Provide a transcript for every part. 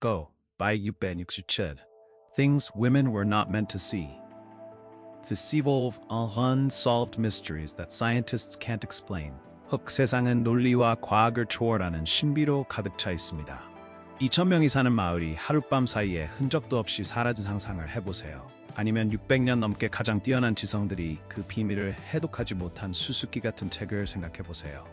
Go by 667. Things women were not meant to see. The sequel of unsolved mysteries that scientists can't explain. 흑 세상은 논리와 과학을 초월하는 신비로 가득 차 있습니다. 2,000명이 사는 마을이 하룻밤 사이에 흔적도 없이 사라진 상상을 해보세요. 아니면 600년 넘게 가장 뛰어난 지성들이 그 비밀을 해독하지 못한 수수께 같은 책을 생각해보세요.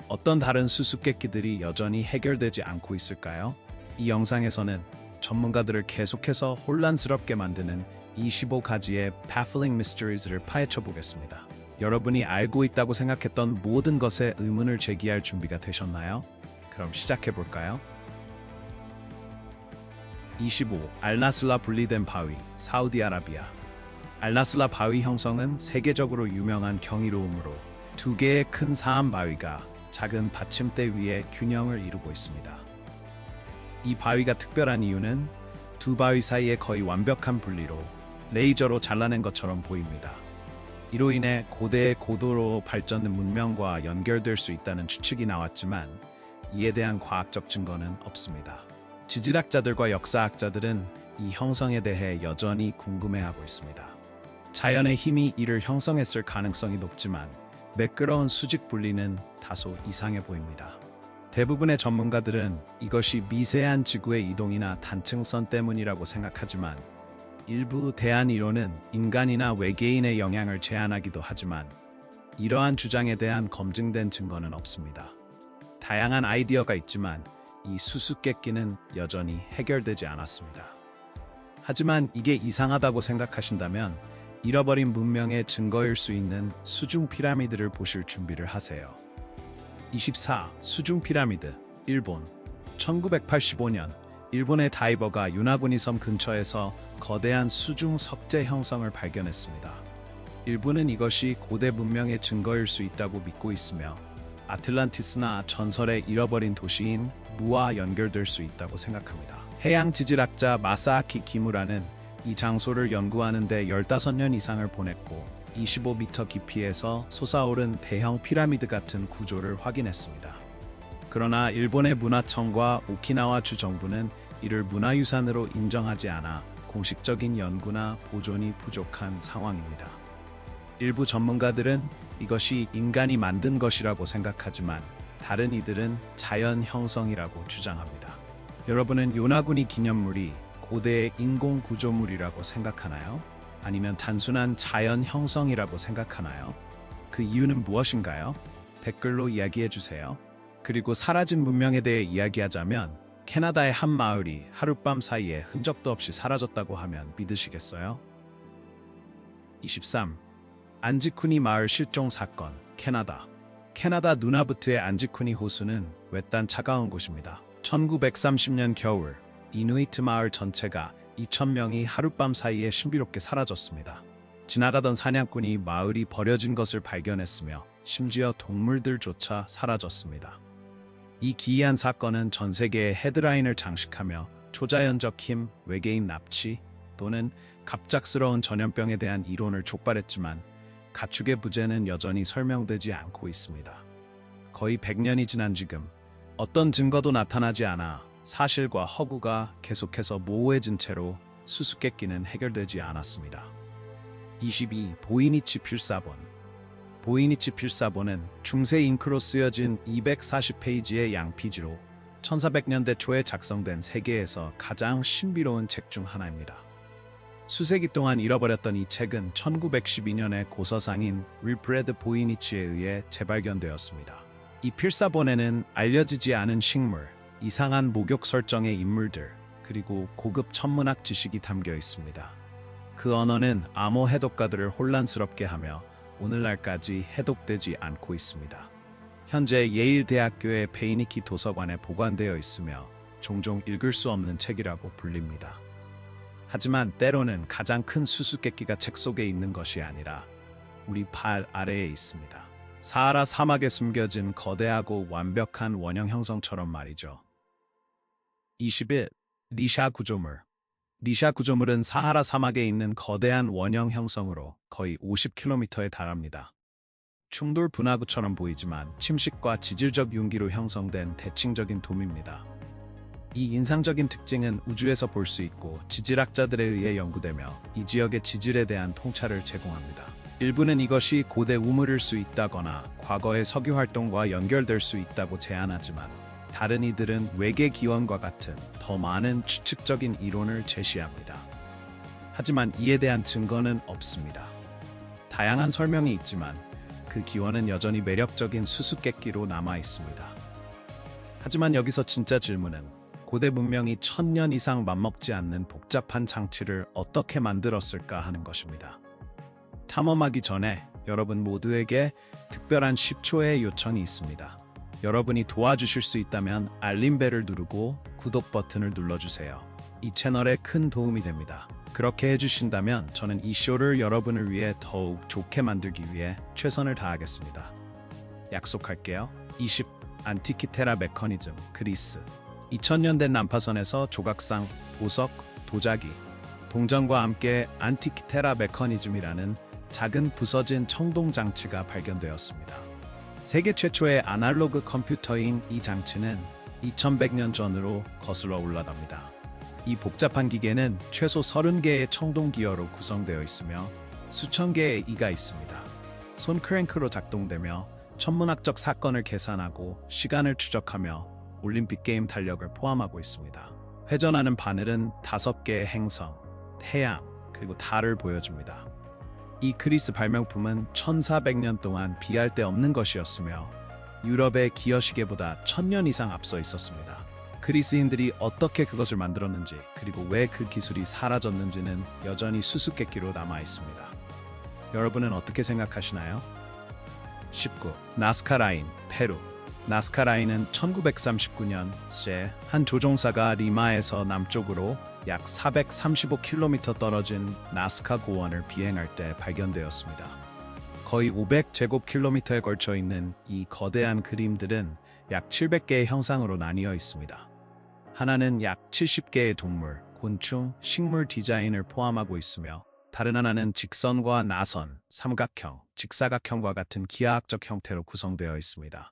어떤 다른 수수께끼들이 여전히 해결되지 않고 있을까요? 이 영상에서는 전문가들을 계속해서 혼란스럽게 만드는 25가지의 baffling mysteries를 파헤쳐 보겠습니다. 여러분이 알고 있다고 생각했던 모든 것에 의문을 제기할 준비가 되셨나요? 그럼 시작해 볼까요? 25. 알나슬라 분리된 바위, 사우디아라비아. 알나슬라 바위 형성은 세계적으로 유명한 경이로움으로 두 개의 큰 사암 바위가 작은 받침대 위에 균형을 이루고 있습니다. 이 바위가 특별한 이유는 두 바위 사이에 거의 완벽한 분리로 레이저로 잘라낸 것처럼 보입니다. 이로 인해 고대의 고도로 발전된 문명과 연결될 수 있다는 추측이 나왔지만 이에 대한 과학적 증거는 없습니다. 지질학자들과 역사학자들은 이 형성에 대해 여전히 궁금해하고 있습니다. 자연의 힘이 이를 형성했을 가능성이 높지만 매끄러운 수직 분리는 다소 이상해 보입니다. 대부분의 전문가들은 이것이 미세한 지구의 이동이나 단층선 때문이라고 생각하지만 일부 대한 이론은 인간이나 외계인의 영향을 제한하기도 하지만 이러한 주장에 대한 검증된 증거는 없습니다. 다양한 아이디어가 있지만 이 수수께끼는 여전히 해결되지 않았습니다. 하지만 이게 이상하다고 생각하신다면 잃어버린 문명의 증거일 수 있는 수중 피라미드를 보실 준비를 하세요. 24. 수중 피라미드, 일본. 1985년 일본의 다이버가 유나구니 섬 근처에서 거대한 수중 석재 형성을 발견했습니다. 일본은 이것이 고대 문명의 증거일 수 있다고 믿고 있으며 아틀란티스나 전설의 잃어버린 도시인 무와 연결될 수 있다고 생각합니다. 해양 지질학자 마사아키 기무라는 이 장소를 연구하는 데 15년 이상을 보냈고 25m 깊이에서 솟아오른 대형 피라미드 같은 구조를 확인했습니다. 그러나 일본의 문화청과 오키나와 주 정부는 이를 문화유산으로 인정하지 않아 공식적인 연구나 보존이 부족한 상황입니다. 일부 전문가들은 이것이 인간이 만든 것이라고 생각하지만 다른 이들은 자연 형성이라고 주장합니다. 여러분은 요나구니 기념물이 고대의 인공 구조물이라고 생각하나요? 아니면 단순한 자연 형성이라고 생각하나요? 그 이유는 무엇인가요? 댓글로 이야기해 주세요. 그리고 사라진 문명에 대해 이야기하자면 캐나다의 한 마을이 하룻밤 사이에 흔적도 없이 사라졌다고 하면 믿으시겠어요? 23. 안지쿠니 마을 실종 사건, 캐나다. 캐나다 누나부트의 안지쿠니 호수는 외딴 차가운 곳입니다. 1930년 겨울, 이누이트 마을 전체가 2,000명이 하룻밤 사이에 신비롭게 사라졌습니다. 지나가던 사냥꾼이 마을이 버려진 것을 발견했으며 심지어 동물들조차 사라졌습니다. 이 기이한 사건은 전 세계의 헤드라인을 장식하며 초자연적 힘, 외계인 납치 또는 갑작스러운 전염병에 대한 이론을 촉발했지만 가축의 부재는 여전히 설명되지 않고 있습니다. 거의 100년이 지난 지금 어떤 증거도 나타나지 않아 사실과 허구가 계속해서 모호해진 채로 수수께끼는 해결되지 않았습니다. 22. 보이니치 필사본. 보이니치 필사본은 중세 잉크로 쓰여진 240페이지의 양피지로 1400년대 초에 작성된 세계에서 가장 신비로운 책 중 하나입니다. 수세기 동안 잃어버렸던 이 책은 1912년에 고서상인 윌프레드 보이니치에 의해 재발견되었습니다. 이 필사본에는 알려지지 않은 식물, 이상한 목욕 설정의 인물들, 그리고 고급 천문학 지식이 담겨 있습니다. 그 언어는 암호 해독가들을 혼란스럽게 하며 오늘날까지 해독되지 않고 있습니다. 현재 예일대학교의 베이니키 도서관에 보관되어 있으며 종종 읽을 수 없는 책이라고 불립니다. 하지만 때로는 가장 큰 수수께끼가 책 속에 있는 것이 아니라 우리 발 아래에 있습니다. 사하라 사막에 숨겨진 거대하고 완벽한 원형 형성처럼 말이죠. 21. 리샤 구조물. 리샤 구조물은 사하라 사막에 있는 거대한 원형 형성으로 거의 50km에 달합니다. 충돌 분화구처럼 보이지만 침식과 지질적 융기로 형성된 대칭적인 돔입니다. 이 인상적인 특징은 우주에서 볼 수 있고 지질학자들에 의해 연구되며 이 지역의 지질에 대한 통찰을 제공합니다. 일부는 이것이 고대 우물일 수 있다거나 과거의 석유 활동과 연결될 수 있다고 제안하지만 다른 이들은 외계 기원과 같은 더 많은 추측적인 이론을 제시합니다. 하지만 이에 대한 증거는 없습니다. 다양한 설명이 있지만 그 기원은 여전히 매력적인 수수께끼로 남아 있습니다. 하지만 여기서 진짜 질문은 고대 문명이 1000년 이상 맘먹지 않는 복잡한 장치를 어떻게 만들었을까 하는 것입니다. 탐험하기 전에 여러분 모두에게 특별한 10초의 요청이 있습니다. 여러분이 도와주실 수 있다면 알림벨을 누르고 구독 버튼을 눌러주세요. 이 채널에 큰 도움이 됩니다. 그렇게 해주신다면 저는 이 쇼를 여러분을 위해 더욱 좋게 만들기 위해 최선을 다하겠습니다. 약속할게요. 20. 안티키테라 메커니즘 그리스 2000년 된 난파선에서 조각상, 보석, 도자기, 동전과 함께 안티키테라 메커니즘이라는 작은 부서진 청동 장치가 발견되었습니다. 세계 최초의 아날로그 컴퓨터인 이 장치는 2100년 전으로 거슬러 올라갑니다. 이 복잡한 기계는 최소 30개의 청동 기어로 구성되어 있으며 수천 개의 이가 있습니다. 손 크랭크로 작동되며 천문학적 사건을 계산하고 시간을 추적하며 올림픽 게임 달력을 포함하고 있습니다. 회전하는 바늘은 5개의 행성, 태양, 그리고 달을 보여줍니다. 이 그리스 발명품은 1400년 동안 비할 데 없는 것이었으며 유럽의 기어시계보다 1000년 이상 앞서 있었습니다. 그리스인들이 어떻게 그것을 만들었는지 그리고 왜 그 기술이 사라졌는지는 여전히 수수께끼로 남아 있습니다. 여러분은 어떻게 생각하시나요? 19. 나스카 라인, 페루. 나스카 라인은 1939년째 한 조종사가 리마에서 남쪽으로 약 435km 떨어진 나스카 고원을 비행할 때 발견되었습니다. 거의 500제곱킬로미터에 걸쳐 있는 이 거대한 그림들은 약 700개의 형상으로 나뉘어 있습니다. 하나는 약 70개의 동물, 곤충, 식물 디자인을 포함하고 있으며 다른 하나는 직선과 나선, 삼각형, 직사각형과 같은 기하학적 형태로 구성되어 있습니다.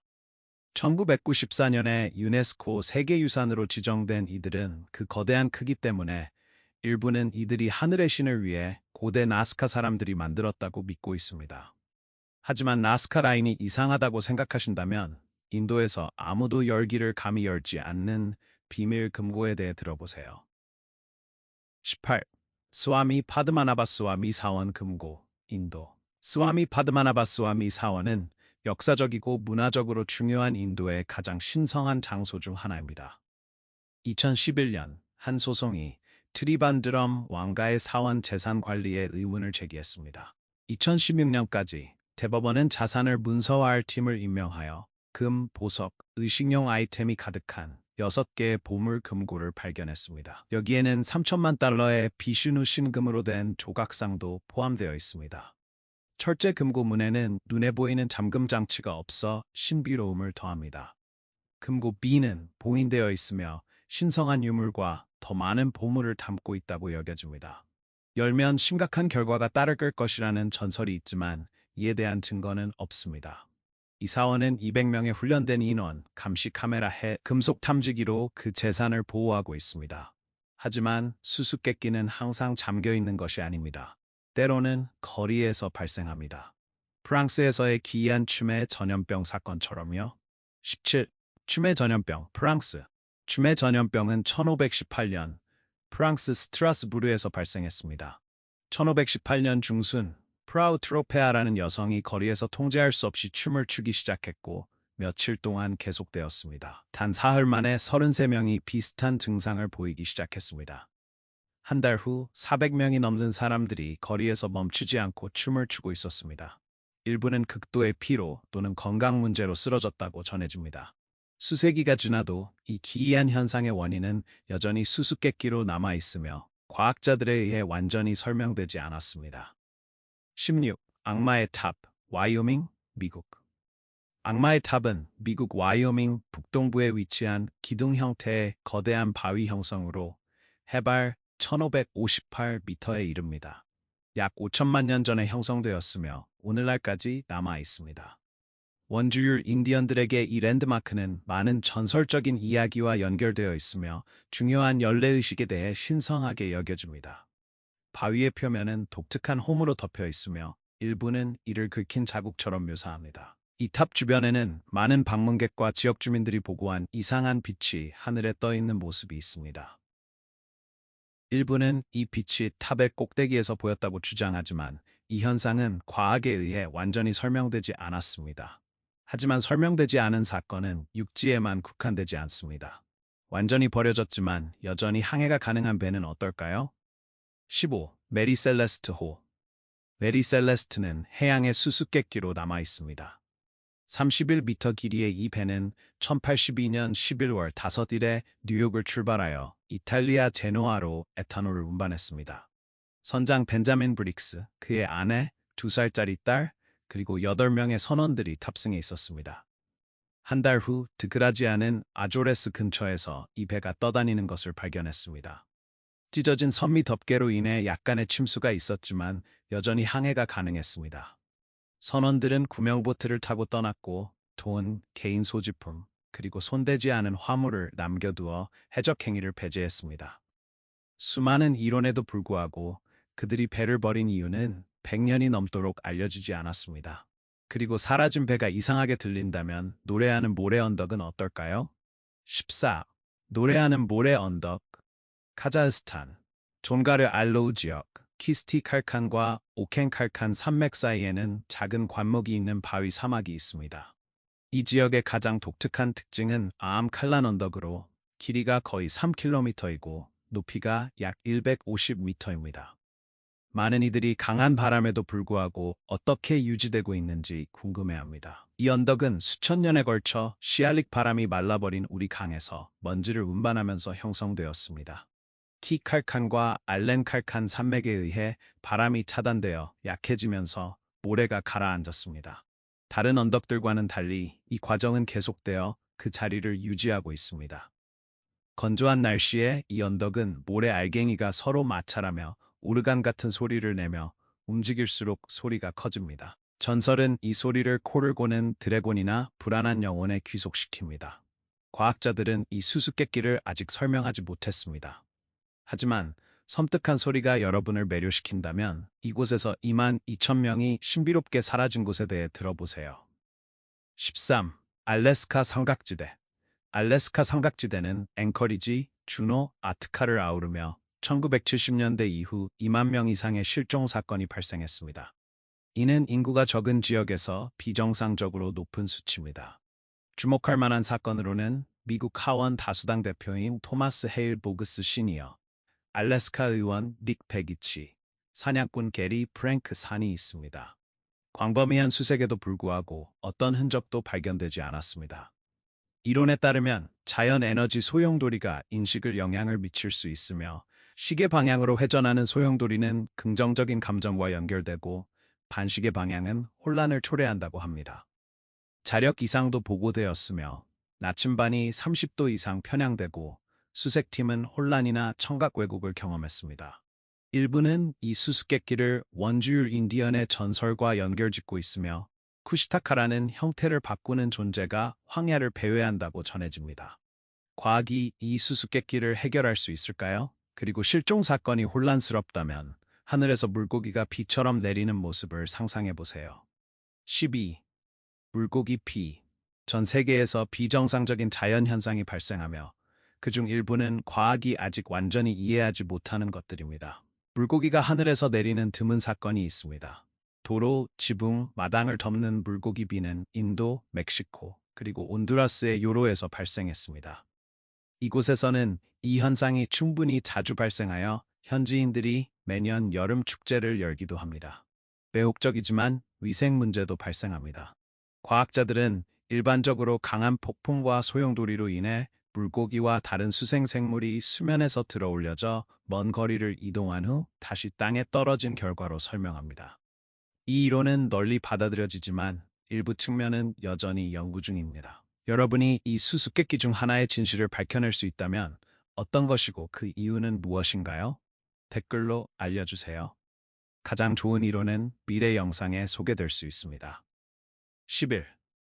1994년에 유네스코 세계유산으로 지정된 이들은 그 거대한 크기 때문에 일부는 이들이 하늘의 신을 위해 고대 나스카 사람들이 만들었다고 믿고 있습니다. 하지만 나스카 라인이 이상하다고 생각하신다면 인도에서 아무도 열기를 감히 열지 않는 비밀 금고에 대해 들어보세요. 18. 스와미 파드마나바스와미 사원 금고, 인도. 스와미 파드마나바스와미 사원은 역사적이고 문화적으로 중요한 인도의 가장 신성한 장소 중 하나입니다. 2011년 한 소송이 트리반드럼 왕가의 사원 재산 관리에 의문을 제기했습니다. 2016년까지 대법원은 자산을 문서화할 팀을 임명하여 금, 보석, 의식용 아이템이 가득한 6개의 보물 금고를 발견했습니다. 여기에는 3천만 달러의 비슈누 신금으로 된 조각상도 포함되어 있습니다. 철제 금고 문에는 눈에 보이는 잠금 장치가 없어 신비로움을 더합니다. 금고 B는 봉인되어 있으며 신성한 유물과 더 많은 보물을 담고 있다고 여겨집니다. 열면 심각한 결과가 따를 것이라는 전설이 있지만 이에 대한 증거는 없습니다. 이 사원은 200명의 훈련된 인원, 감시 카메라 해 금속 탐지기로 그 재산을 보호하고 있습니다. 하지만 수수께끼는 항상 잠겨 있는 것이 아닙니다. 때로는 거리에서 발생합니다. 프랑스에서의 기이한 치매 전염병 사건처럼요. 17. 치매 전염병, 프랑스. 치매 전염병은 1518년 프랑스 스트라스부르에서 발생했습니다. 1518년 중순 프라우트로페아라는 여성이 거리에서 통제할 수 없이 춤을 추기 시작했고 며칠 동안 계속되었습니다. 단 사흘 만에 33명이 비슷한 증상을 보이기 시작했습니다. 한 달 후 400명이 넘는 사람들이 거리에서 멈추지 않고 춤을 추고 있었습니다. 일부는 극도의 피로 또는 건강 문제로 쓰러졌다고 전해집니다. 수세기가 지나도 이 기이한 현상의 원인은 여전히 수수께끼로 남아 있으며 과학자들에 의해 완전히 설명되지 않았습니다. 16. 악마의 탑, 와이오밍, 미국. 악마의 탑은 미국 와이오밍 북동부에 위치한 기둥 형태의 거대한 바위 형성으로 해발 1558m에 이릅니다. 약 5천만 년 전에 형성되었으며 오늘날까지 남아 있습니다. 원주율 인디언들에게 이 랜드마크는 많은 전설적인 이야기와 연결되어 있으며 중요한 연례의식에 대해 신성하게 여겨집니다. 바위의 표면은 독특한 홈으로 덮여 있으며 일부는 이를 긁힌 자국처럼 묘사합니다. 이 탑 주변에는 많은 방문객과 지역 주민들이 보고한 이상한 빛이 하늘에 떠 있는 모습이 있습니다. 일부는 이 빛이 탑의 꼭대기에서 보였다고 주장하지만 이 현상은 과학에 의해 완전히 설명되지 않았습니다. 하지만 설명되지 않은 사건은 육지에만 국한되지 않습니다. 완전히 버려졌지만 여전히 항해가 가능한 배는 어떨까요? 15. 메리 셀레스트 호. 메리 셀레스트는 해양의 수수께끼로 남아 있습니다. 31m 길이의 이 배는 1082년 11월 5일에 뉴욕을 출발하여 이탈리아 제노아로 에탄올을 운반했습니다. 선장 벤자민 브릭스, 그의 아내, 2살짜리 딸, 그리고 8명의 선원들이 탑승해 있었습니다. 한 달 후 드그라지아는 아조레스 근처에서 이 배가 떠다니는 것을 발견했습니다. 찢어진 선미 덮개로 인해 약간의 침수가 있었지만 여전히 항해가 가능했습니다. 선원들은 구명보트를 타고 떠났고 돈, 개인 소지품, 그리고 손대지 않은 화물을 남겨두어 해적행위를 배제했습니다. 수많은 이론에도 불구하고 그들이 배를 버린 이유는 100년이 넘도록 알려지지 않았습니다. 그리고 사라진 배가 이상하게 들린다면 노래하는 모래 언덕은 어떨까요? 14. 노래하는 모래 언덕. 카자흐스탄, 존가르 알로우 지역, 키스티 칼칸과 오켄 칼칸 산맥 사이에는 작은 관목이 있는 바위 사막이 있습니다. 이 지역의 가장 독특한 특징은 아암 칼란 언덕으로 길이가 거의 3km이고 높이가 약 150m입니다. 많은 이들이 강한 바람에도 불구하고 어떻게 유지되고 있는지 궁금해합니다. 이 언덕은 수천 년에 걸쳐 시알릭 바람이 말라버린 우리 강에서 먼지를 운반하면서 형성되었습니다. 키 칼칸과 알렌 칼칸 산맥에 의해 바람이 차단되어 약해지면서 모래가 가라앉았습니다. 다른 언덕들과는 달리 이 과정은 계속되어 그 자리를 유지하고 있습니다. 건조한 날씨에 이 언덕은 모래 알갱이가 서로 마찰하며 오르간 같은 소리를 내며 움직일수록 소리가 커집니다. 전설은 이 소리를 코를 고는 드래곤이나 불안한 영혼에 귀속시킵니다. 과학자들은 이 수수께끼를 아직 설명하지 못했습니다. 하지만 섬뜩한 소리가 여러분을 매료시킨다면 이곳에서 22,000명이 신비롭게 사라진 곳에 대해 들어보세요. 13. 알래스카 삼각지대. 알래스카 삼각지대는 앵커리지, 주노, 아트카를 아우르며 1970년대 이후 2만 명 이상의 실종 사건이 발생했습니다. 이는 인구가 적은 지역에서 비정상적으로 높은 수치입니다. 주목할 만한 사건으로는 미국 하원 다수당 대표인 토마스 헤일 보그스 시니어, 알래스카 의원 릭 베기치, 사냥꾼 게리 프랭크 산이 있습니다. 광범위한 수색에도 불구하고 어떤 흔적도 발견되지 않았습니다. 이론에 따르면 자연 에너지 소용돌이가 인식을 영향을 미칠 수 있으며 시계 방향으로 회전하는 소용돌이는 긍정적인 감정과 연결되고 반시계 방향은 혼란을 초래한다고 합니다. 자력 이상도 보고되었으며 나침반이 30도 이상 편향되고 수색팀은 혼란이나 청각 왜곡을 경험했습니다. 일부는 이 수수께끼를 원주율 인디언의 전설과 연결짓고 있으며 쿠시타카라는 형태를 바꾸는 존재가 황야를 배회한다고 전해집니다. 과학이 이 수수께끼를 해결할 수 있을까요? 그리고 실종 사건이 혼란스럽다면 하늘에서 물고기가 비처럼 내리는 모습을 상상해보세요. 12. 물고기 피. 전 세계에서 비정상적인 자연현상이 발생하며 그중 일부는 과학이 아직 완전히 이해하지 못하는 것들입니다. 물고기가 하늘에서 내리는 드문 사건이 있습니다. 도로, 지붕, 마당을 덮는 물고기 비는 인도, 멕시코, 그리고 온두라스의 요로에서 발생했습니다. 이곳에서는 이 현상이 충분히 자주 발생하여 현지인들이 매년 여름 축제를 열기도 합니다. 매혹적이지만 위생 문제도 발생합니다. 과학자들은 일반적으로 강한 폭풍과 소용돌이로 인해 물고기와 다른 수생생물이 수면에서 들어올려져 먼 거리를 이동한 후 다시 땅에 떨어진 결과로 설명합니다. 이 이론은 널리 받아들여지지만 일부 측면은 여전히 연구 중입니다. 여러분이 이 수수께끼 중 하나의 진실을 밝혀낼 수 있다면 어떤 것이고 그 이유는 무엇인가요? 댓글로 알려주세요. 가장 좋은 이론은 미래 영상에 소개될 수 있습니다. 11.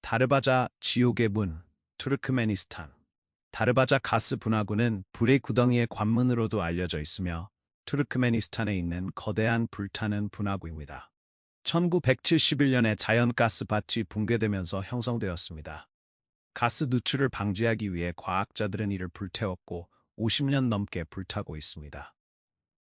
다르바자 지옥의 문, 투르크메니스탄. 다르바자 가스 분화구는 불의 구덩이의 관문으로도 알려져 있으며 투르크메니스탄에 있는 거대한 불타는 분화구입니다. 1971년에 자연가스밭이 붕괴되면서 형성되었습니다. 가스 누출을 방지하기 위해 과학자들은 이를 불태웠고 50년 넘게 불타고 있습니다.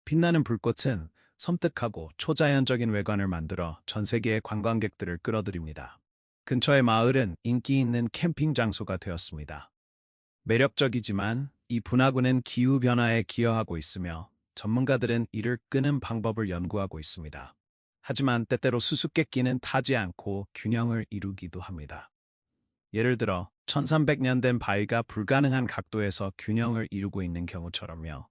빛나는 불꽃은 섬뜩하고 초자연적인 외관을 만들어 전 세계의 관광객들을 끌어들입니다. 근처의 마을은 인기 있는 캠핑 장소가 되었습니다. 매력적이지만 이 분화구는 기후변화에 기여하고 있으며 전문가들은 이를 끄는 방법을 연구하고 있습니다. 하지만 때때로 수수께끼는 타지 않고 균형을 이루기도 합니다. 예를 들어 1300년 된 바위가 불가능한 각도에서 균형을 이루고 있는 경우처럼요.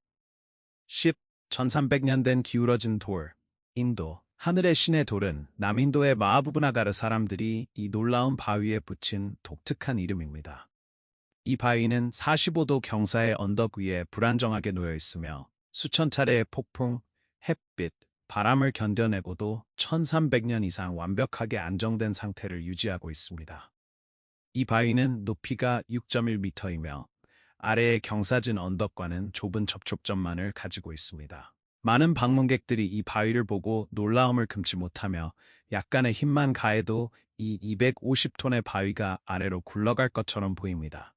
10. 1300년 된 기울어진 돌. 인도. 하늘의 신의 돌은 남인도의 마하부브나가르 사람들이 이 놀라운 바위에 붙인 독특한 이름입니다. 이 바위는 45도 경사의 언덕 위에 불안정하게 놓여 있으며 수천 차례의 폭풍, 햇빛, 바람을 견뎌내고도 1300년 이상 완벽하게 안정된 상태를 유지하고 있습니다. 이 바위는 높이가 6.1m이며 아래의 경사진 언덕과는 좁은 접촉점만을 가지고 있습니다. 많은 방문객들이 이 바위를 보고 놀라움을 금치 못하며 약간의 힘만 가해도 이 250톤의 바위가 아래로 굴러갈 것처럼 보입니다.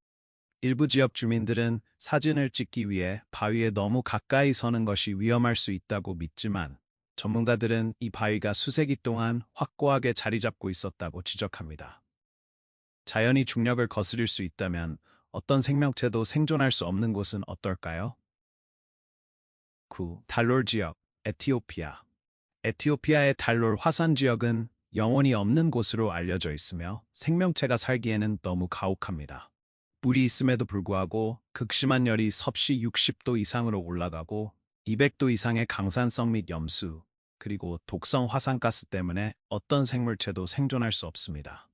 일부 지역 주민들은 사진을 찍기 위해 바위에 너무 가까이 서는 것이 위험할 수 있다고 믿지만 전문가들은 이 바위가 수세기 동안 확고하게 자리 잡고 있었다고 지적합니다. 자연이 중력을 거스릴 수 있다면 어떤 생명체도 생존할 수 없는 곳은 어떨까요? 9. 달롤 지역, 에티오피아. 에티오피아의 달롤 화산 지역은 영혼이 없는 곳으로 알려져 있으며 생명체가 살기에는 너무 가혹합니다. 물이 있음에도 불구하고 극심한 열이 섭씨 60도 이상으로 올라가고 200도 이상의 강산성 및 염수, 그리고 독성 화산가스 때문에 어떤 생물체도 생존할 수 없습니다.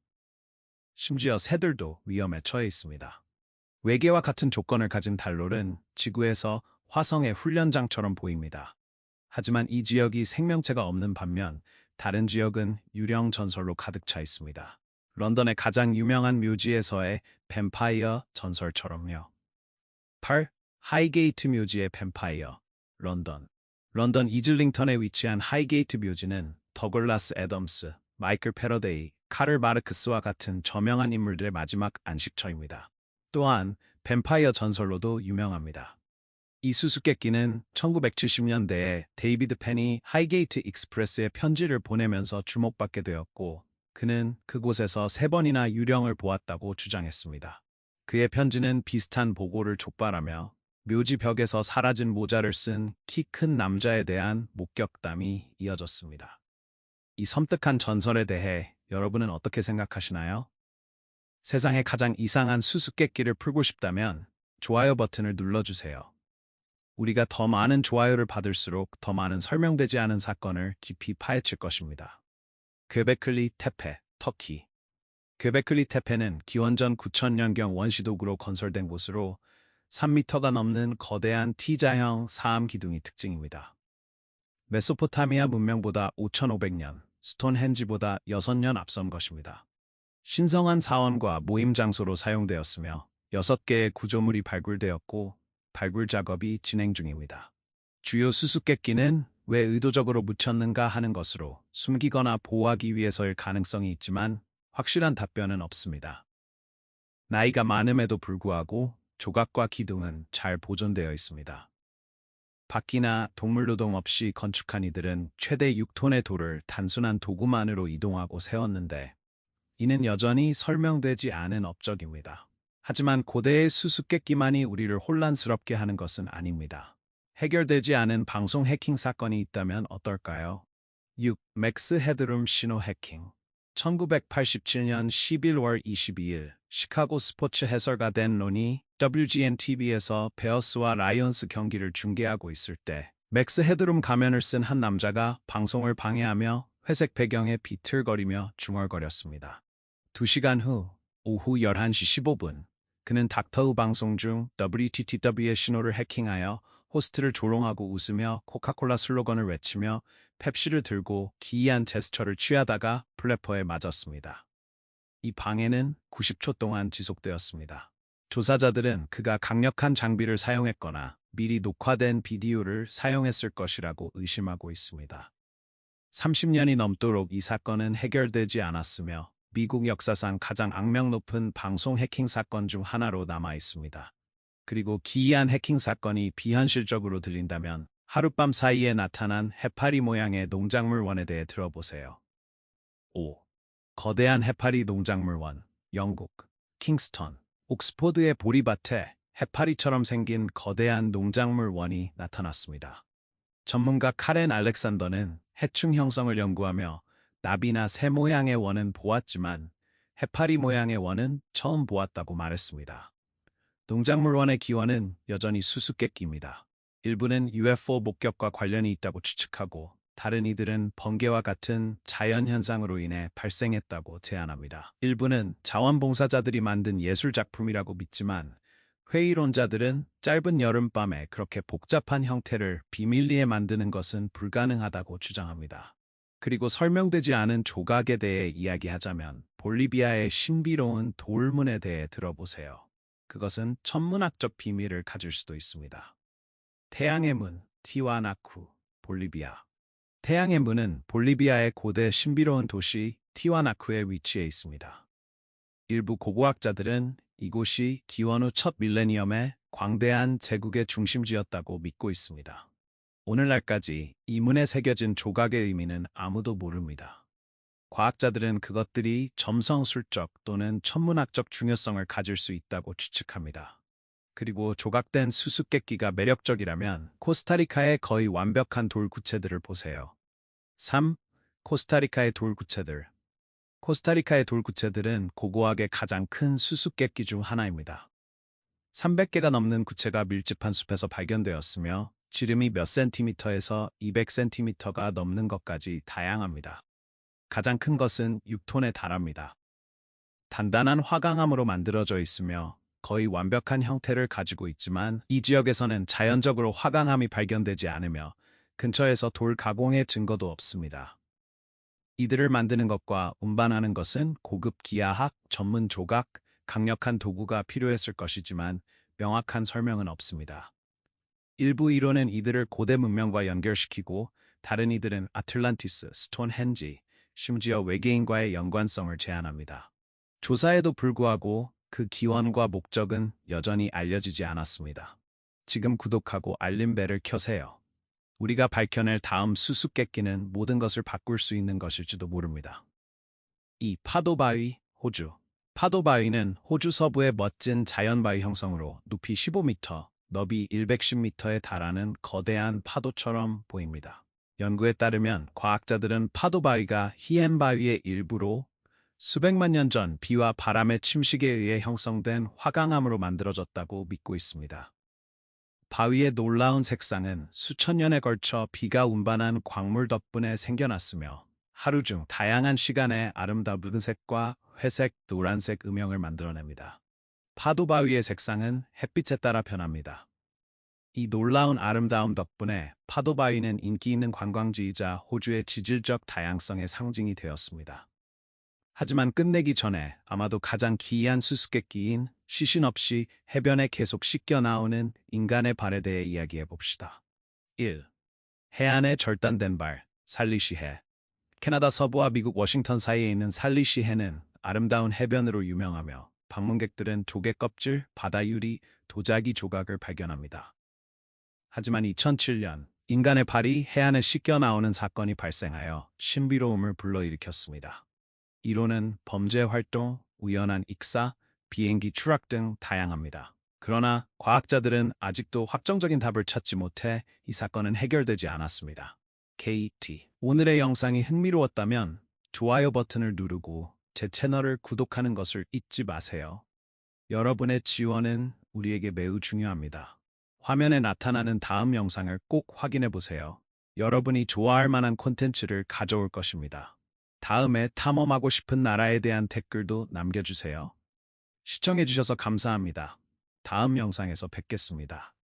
심지어 새들도 위험에 처해 있습니다. 외계와 같은 조건을 가진 달롤은 지구에서 화성의 훈련장처럼 보입니다. 하지만 이 지역이 생명체가 없는 반면 다른 지역은 유령 전설로 가득 차 있습니다. 런던의 가장 유명한 묘지에서의 뱀파이어 전설처럼요. 8. 하이게이트 묘지의 뱀파이어. 런던 이즐링턴에 위치한 하이게이트 묘지는 더글라스 애덤스, 마이클 패러데이, 카를 마르크스와 같은 저명한 인물들의 마지막 안식처입니다. 또한 뱀파이어 전설로도 유명합니다. 이 수수께끼는 1970년대에 데이비드 펜이 하이게이트 익스프레스에 편지를 보내면서 주목받게 되었고 그는 그곳에서 3번이나 유령을 보았다고 주장했습니다. 그의 편지는 비슷한 보고를 촉발하며 묘지 벽에서 사라진 모자를 쓴 키 큰 남자에 대한 목격담이 이어졌습니다. 이 섬뜩한 전설에 대해 여러분은 어떻게 생각하시나요? 세상의 가장 이상한 수수께끼를 풀고 싶다면 좋아요 버튼을 눌러주세요. 우리가 더 많은 좋아요를 받을수록 더 많은 설명되지 않은 사건을 깊이 파헤칠 것입니다. 괭베클리 테페, 터키. 괭베클리 테페는 기원전 9000년경 원시도구로 건설된 곳으로 3m가 넘는 거대한 T자형 사암 기둥이 특징입니다. 메소포타미아 문명보다 5500년, 스톤헨지보다 6년 앞선 것입니다. 신성한 사원과 모임 장소로 사용되었으며 6개의 구조물이 발굴되었고 발굴 작업이 진행 중입니다. 주요 수수께끼는 왜 의도적으로 묻혔는가 하는 것으로 숨기거나 보호하기 위해서일 가능성이 있지만 확실한 답변은 없습니다. 나이가 많음에도 불구하고 조각과 기둥은 잘 보존되어 있습니다. 바퀴나 동물 노동 없이 건축한 이들은 최대 6톤의 돌을 단순한 도구만으로 이동하고 세웠는데 이는 여전히 설명되지 않은 업적입니다. 하지만 고대의 수수께끼만이 우리를 혼란스럽게 하는 것은 아닙니다. 해결되지 않은 방송 해킹 사건이 있다면 어떨까요? 6. 맥스 헤드룸 신호 해킹. 1987년 11월 22일 시카고 스포츠 해설가 댄 론이 WGN-TV에서 베어스와 라이온스 경기를 중계하고 있을 때 맥스 헤드룸 가면을 쓴 한 남자가 방송을 방해하며 회색 배경에 비틀거리며 중얼거렸습니다. 2시간 후 오후 11시 15분 그는 닥터우 방송 중 WTTW의 신호를 해킹하여 호스트를 조롱하고 웃으며 코카콜라 슬로건을 외치며 펩시를 들고 기이한 제스처를 취하다가 플래퍼에 맞았습니다. 이 방해는 90초 동안 지속되었습니다. 조사자들은 그가 강력한 장비를 사용했거나 미리 녹화된 비디오를 사용했을 것이라고 의심하고 있습니다. 30년이 넘도록 이 사건은 해결되지 않았으며 미국 역사상 가장 악명 높은 방송 해킹 사건 중 하나로 남아 있습니다. 그리고 기이한 해킹 사건이 비현실적으로 들린다면 하룻밤 사이에 나타난 해파리 모양의 농작물원에 대해 들어보세요. 5. 거대한 해파리 농작물원. 영국 킹스턴 옥스포드의 보리밭에 해파리처럼 생긴 거대한 농작물원이 나타났습니다. 전문가 카렌 알렉산더는 해충 형성을 연구하며 나비나 새 모양의 원은 보았지만 해파리 모양의 원은 처음 보았다고 말했습니다. 농작물원의 기원은 여전히 수수께끼입니다. 일부는 UFO 목격과 관련이 있다고 추측하고 다른 이들은 번개와 같은 자연현상으로 인해 발생했다고 제안합니다. 일부는 자원봉사자들이 만든 예술작품이라고 믿지만 회의론자들은 짧은 여름밤에 그렇게 복잡한 형태를 비밀리에 만드는 것은 불가능하다고 주장합니다. 그리고 설명되지 않은 조각에 대해 이야기하자면 볼리비아의 신비로운 돌문에 대해 들어보세요. 그것은 천문학적 비밀을 가질 수도 있습니다. 태양의 문, 티와나쿠, 볼리비아. 태양의 문은 볼리비아의 고대 신비로운 도시 티와나쿠에 위치해 있습니다. 일부 고고학자들은 이곳이 기원 후 첫 밀레니엄의 광대한 제국의 중심지였다고 믿고 있습니다. 오늘날까지 이 문에 새겨진 조각의 의미는 아무도 모릅니다. 과학자들은 그것들이 점성술적 또는 천문학적 중요성을 가질 수 있다고 추측합니다. 그리고 조각된 수수께끼가 매력적이라면 코스타리카의 거의 완벽한 돌구체들을 보세요. 3. 코스타리카의 돌구체들. 코스타리카의 돌구체들은 고고학의 가장 큰 수수께끼 중 하나입니다. 300개가 넘는 구체가 밀집한 숲에서 발견되었으며 지름이 몇 센티미터에서 200cm가 넘는 것까지 다양합니다. 가장 큰 것은 6톤에 달합니다. 단단한 화강암으로 만들어져 있으며 거의 완벽한 형태를 가지고 있지만 이 지역에서는 자연적으로 화강암이 발견되지 않으며 근처에서 돌 가공의 증거도 없습니다. 이들을 만드는 것과 운반하는 것은 고급 기하학, 전문 조각, 강력한 도구가 필요했을 것이지만 명확한 설명은 없습니다. 일부 이론은 이들을 고대 문명과 연결시키고 다른 이들은 아틀란티스, 스톤헨지, 심지어 외계인과의 연관성을 제안합니다. 조사에도 불구하고 그 기원과 목적은 여전히 알려지지 않았습니다. 지금 구독하고 알림벨을 켜세요. 우리가 밝혀낼 다음 수수께끼는 모든 것을 바꿀 수 있는 것일지도 모릅니다. 2. 파도바위, 호주. 파도바위는 호주 서부의 멋진 자연바위 형성으로 높이 15m, 너비 110m에 달하는 거대한 파도처럼 보입니다. 연구에 따르면 과학자들은 파도바위가 히엔바위의 일부로 수백만 년 전 비와 바람의 침식에 의해 형성된 화강암으로 만들어졌다고 믿고 있습니다. 바위의 놀라운 색상은 수천 년에 걸쳐 비가 운반한 광물 덕분에 생겨났으며 하루 중 다양한 시간에 아름다운 색과 회색, 노란색 음영을 만들어냅니다. 파도 바위의 색상은 햇빛에 따라 변합니다. 이 놀라운 아름다움 덕분에 파도 바위는 인기 있는 관광지이자 호주의 지질적 다양성의 상징이 되었습니다. 하지만 끝내기 전에 아마도 가장 기이한 수수께끼인 시신 없이 해변에 계속 씻겨 나오는 인간의 발에 대해 이야기해 봅시다. 1. 해안의 절단된 발, 살리시해. 캐나다 서부와 미국 워싱턴 사이에 있는 살리시해는 아름다운 해변으로 유명하며 방문객들은 조개 껍질, 바다 유리, 도자기 조각을 발견합니다. 하지만 2007년 인간의 발이 해안에 씻겨 나오는 사건이 발생하여 신비로움을 불러일으켰습니다. 이론은 범죄 활동, 우연한 익사, 비행기 추락 등 다양합니다. 그러나 과학자들은 아직도 확정적인 답을 찾지 못해 이 사건은 해결되지 않았습니다. KT. 오늘의 영상이 흥미로웠다면 좋아요 버튼을 누르고 제 채널을 구독하는 것을 잊지 마세요. 여러분의 지원은 우리에게 매우 중요합니다. 화면에 나타나는 다음 영상을 꼭 확인해 보세요. 여러분이 좋아할 만한 콘텐츠를 가져올 것입니다. 다음에 탐험하고 싶은 나라에 대한 댓글도 남겨주세요. 시청해주셔서 감사합니다. 다음 영상에서 뵙겠습니다.